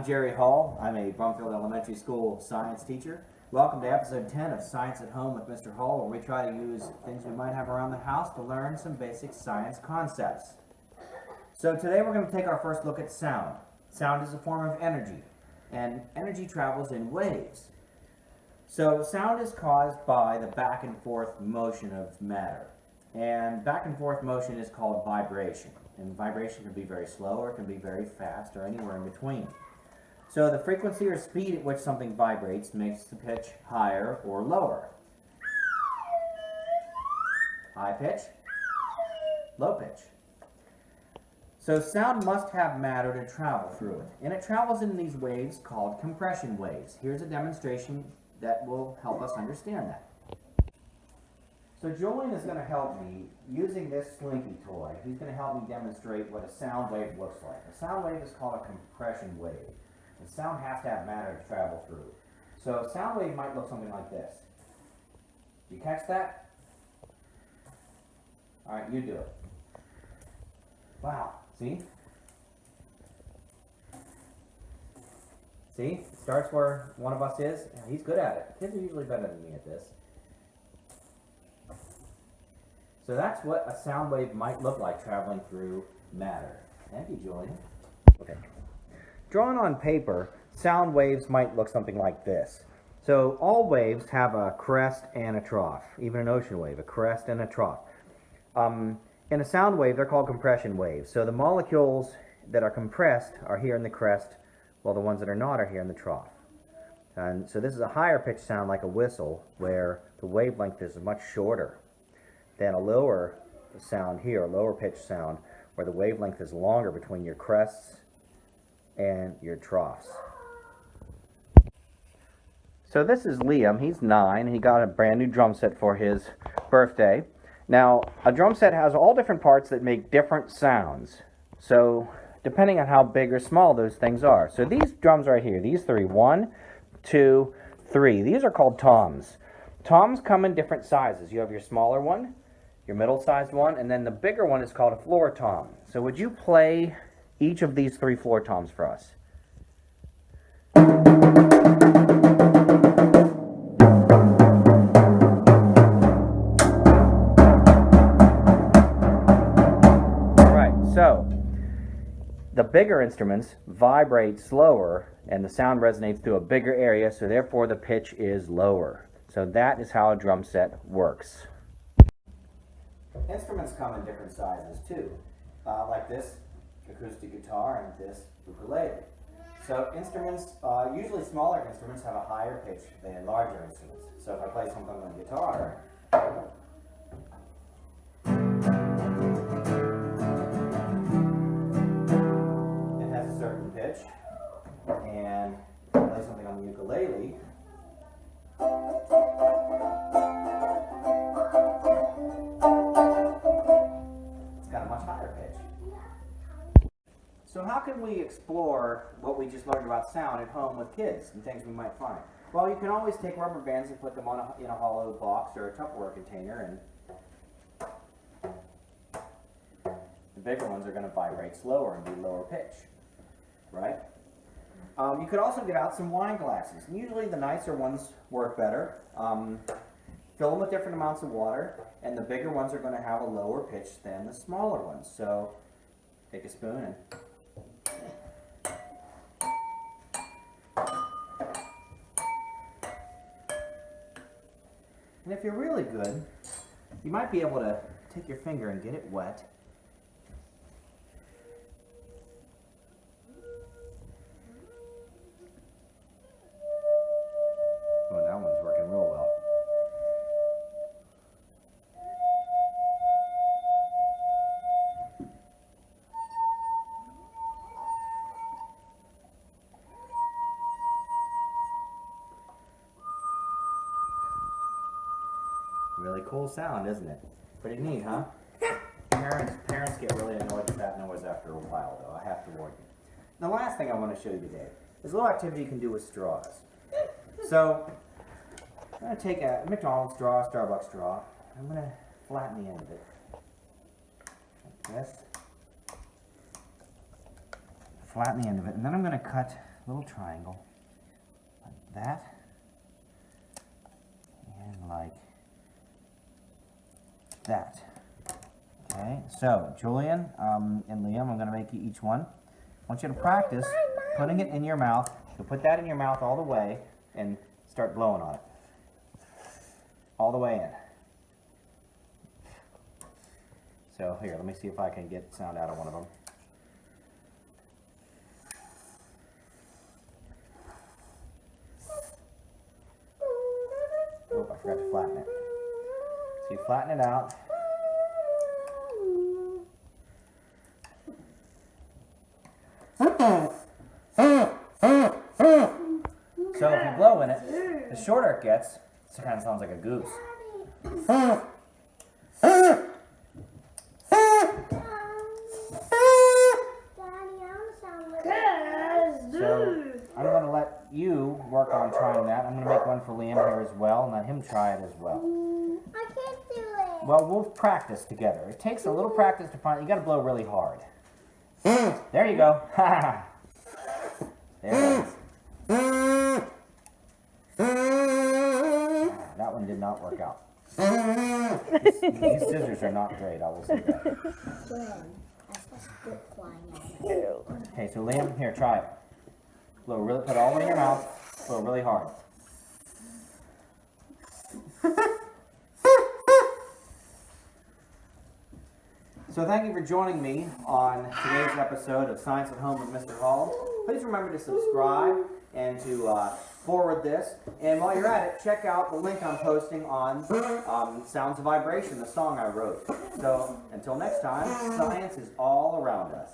I'm Jerry Hall. I'm a Brumfield Elementary School science teacher. Welcome to episode 10 of Science at Home with Mr. Hall, where we try to use things we might have around the house to learn some basic science concepts. So today we're going to take our first look at sound. Sound is a form of energy, and energy travels in waves. So sound is caused by the back and forth motion of matter. And back and forth motion is called vibration. And vibration can be very slow or it can be very fast or anywhere in between. So the frequency or speed at which something vibrates makes the pitch higher or lower. High pitch, low pitch. So sound must have matter to travel through it. And it travels in these waves called compression waves. Here's a demonstration that will help us understand that. So Julian is going to help me using this Slinky toy. He's going to help me demonstrate what a sound wave looks like. A sound wave is called a compression wave. And sound has to have matter to travel through. So a sound wave might look something like this. Did you catch that? All right, you do it. Wow, see? See? It starts where one of us is. Yeah, he's good at it. Kids are usually better than me at this. So that's what a sound wave might look like traveling through matter. Thank you, Julian. Okay. Drawn on paper, sound waves might look something like this. So all waves have a crest and a trough, even an ocean wave, a crest and a trough. In a sound wave, they're called compression waves. So the molecules that are compressed are here in the crest, while the ones that are not are here in the trough. And so this is a higher pitched sound like a whistle, where the wavelength is much shorter than a lower sound here, a lower pitched sound, where the wavelength is longer between your crests and your troughs. So this is Liam. He's 9. He got a brand new drum set for his birthday. Now, a drum set has all different parts that make different sounds. So, depending on how big or small those things are. So these drums right here, these three, 1, 2, 3, these are called toms. Toms come in different sizes. You have your smaller one, your middle-sized one, and then the bigger one is called a floor tom. So would you play each of these 3 floor toms for us? Right, so the bigger instruments vibrate slower and the sound resonates through a bigger area, so therefore the pitch is lower. So that is how a drum set works. Instruments come in different sizes too, like this acoustic guitar and this ukulele. So instruments, usually smaller instruments have a higher pitch than larger instruments. So if I play something on the guitar, it has a certain pitch, and if I play something on the ukulele, so how can we explore what we just learned about sound at home with kids and things we might find? Well, you can always take rubber bands and put them on in a hollow box or a Tupperware container, and the bigger ones are going to vibrate slower and be lower pitch, right? You could also get out some wine glasses. Usually the nicer ones work better. Fill them with different amounts of water, and the bigger ones are going to have a lower pitch than the smaller ones. So take a spoon and if you're really good, you might be able to take your finger and get it wet. Oh, that one's working real well. Really cool sound, isn't it? Pretty neat, huh? Parents get really annoyed with that noise after a while, though, I have to warn you. The last thing I want to show you today is a little activity you can do with straws. So, I'm going to take a McDonald's straw, a Starbucks straw, I'm going to flatten the end of it. Like this. Flatten the end of it, and then I'm going to cut little triangle, like that, and like that. Okay, so Julian and Liam, I'm going to make you each one. I want you to practice putting it in your mouth. So put that in your mouth all the way and start blowing on it. All the way in. So here, let me see if I can get sound out of one of them. Oh, I forgot to flatten it. So you flatten it out. So if you blow in it, the shorter it gets, it kind of sounds like a goose. So I'm going to let you work on trying that. I'm going to make one for Liam here as well and let him try it as well. I can't do it. Well, we'll practice together. It takes a little practice to find. You got to blow really hard. There you go. There it is. That one did not work out. These scissors are not great, I will say that. Okay, so Liam, here, try it. Blow really, put it all in your mouth. Blow really hard. So thank you for joining me on today's episode of Science at Home with Mr. Hall. Please remember to subscribe and to forward this. And while you're at it, check out the link I'm posting on Sounds of Vibration, the song I wrote. So until next time, science is all around us.